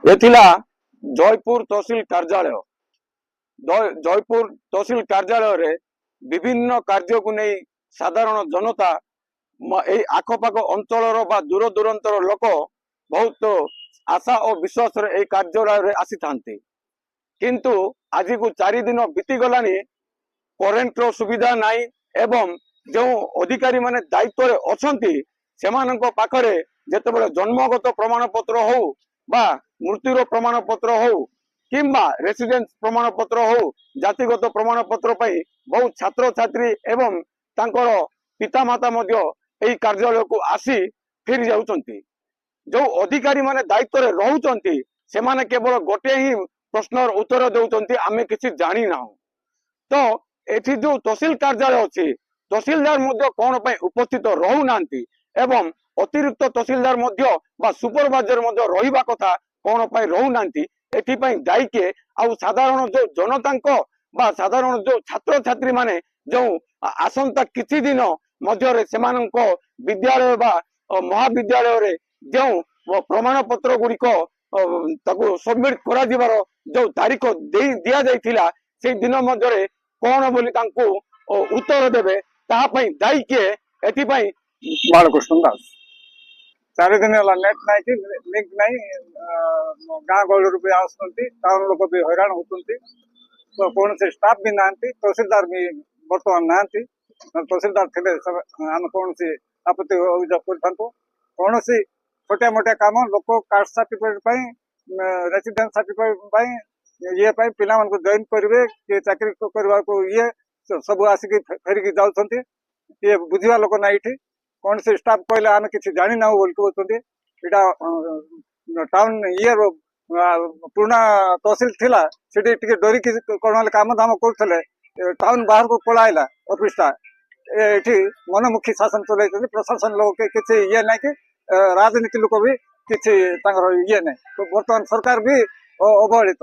ये थिला जयपुर तहसील कार्यालय। जयपुर तहसील कार्यालय रे विभिन्न कार्य को नहीं साधारण जनता ए आखपाख अंचल बा दूर दूरांतर लोक बहुत आशा और विश्वास रे कार्यालय आसी थांती, किंतु आज को 4 दिन बीती गलानी करेन्ट रो सुविधा नाई एवं जो अधिकारी माने दायित्व रे अछंती सेमानंको पाखरे जेतेबेले जन्मगत प्रमाण पत्र हो बा मृत्युर प्रमाण पत्र हो किंबा रेसिडेंस प्रमाण पत्र हो जातिगत प्रमाण पत्र पई बहुत छात्र छात्री एवं तांकर पितामाता मध्य एही कार्यालय को आसी फिर जाउचंती। जो अधिकारी माने दायित्व रे रहउचंती सेमाने केवल गोटे ही प्रश्नर उत्तर देउचंती आमे किछि जानि ना। तो एठी जो तहसील कार्यालय अछि तहसीलदार मध्य कोन पई उपस्थित रहउ नांती एवं अतिरिक्त तहसीलदार मध्य बा सुपरवाइजर मध्य रहिबा कथा कोन पई रहउ नांती। एठी पई दायी के आ साधारण जो जनतांको बा साधारण जो छात्र छात्री माने जो आसंता किछि दिन मध्य रे सेमानंको विद्यालय बा महाविद्यालय रे जो प्रमाण पत्र गुडी को ताको सबमिट करा दिबार जो तारीख दिया जाइथिला से दिन मध्य रे कोन बोली तांको उत्तर देबे ताहा पई दायी के एठी पई बालकृष्ण दास 4 दिन है नेट ना कि लिंक नहीं गाँ गहली भी आसुँच टाउन लोक भी हैरान होती। तो कौन से स्टाफ भी ना तहसीलदार भी बर्तमान ना तहसीलदार थे आम कौन सी आपत्ति अभियोग कर कौन सी छोटिया मोटिया कम लोक कास्ट सर्टिफिकेट रेसिडेंस सर्टिफिकेट ये पिला जॉइन करेंगे किए चाकरी करने को ये सब आसिक फेरिकी जाऊँच ये बुझा लोक ना ये कौन से स्टाफ कहले आम कि जानी ना बोल कहते टाउन ये पुराना तहसील थिला सेठी टिके डरिकी कौन काम धाम करते टाउन बाहर को पलाइला ऑफिसटा ये मनमुखी शासन चल प्रशासन लोग किसी ये ना कि राजनीति लोक भी किसी ये ना। तो बर्तमान सरकार भी अवहेलित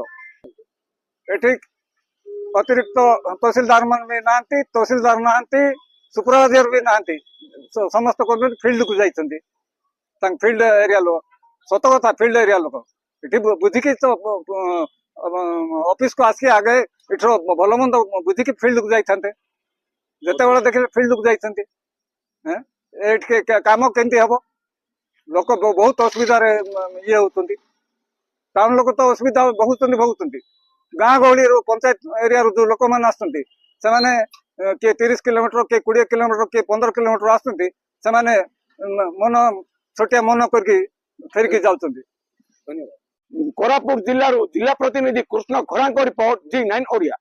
ये अतिरिक्त तहसीलदार मान भी ना तहसीलदार ना सुपरवाइजर भी ना समस्त कर्मी फिल्ड को जाइछन्ती फील्ड एरिया लोक सत कथा फील्ड एरिया लोक ये बुझिकी तो ऑफिस को आसिक आगे इठर भल मंद बुझिकी फील्ड को जाइछन्ते जते बेले देखले फील्ड को जाइछन्ती काम केमती हम लोक बहुत असुविधा ये होती टाउन लोक तो असुविधा भोगुंट गाँ गहली पंचायत एरिया जो लोक मैंने आसुँच किए 30 किलोमीटर किए 20 किलोमीटर किए 15 किलोमीटर आसुँच से मन छोटिया मन करके फेरिकी जाऊँच। कोरापुट जिल्ला जिला प्रतिनिधि कृष्ण खरांक रिपोर्ट G9 ओडिया।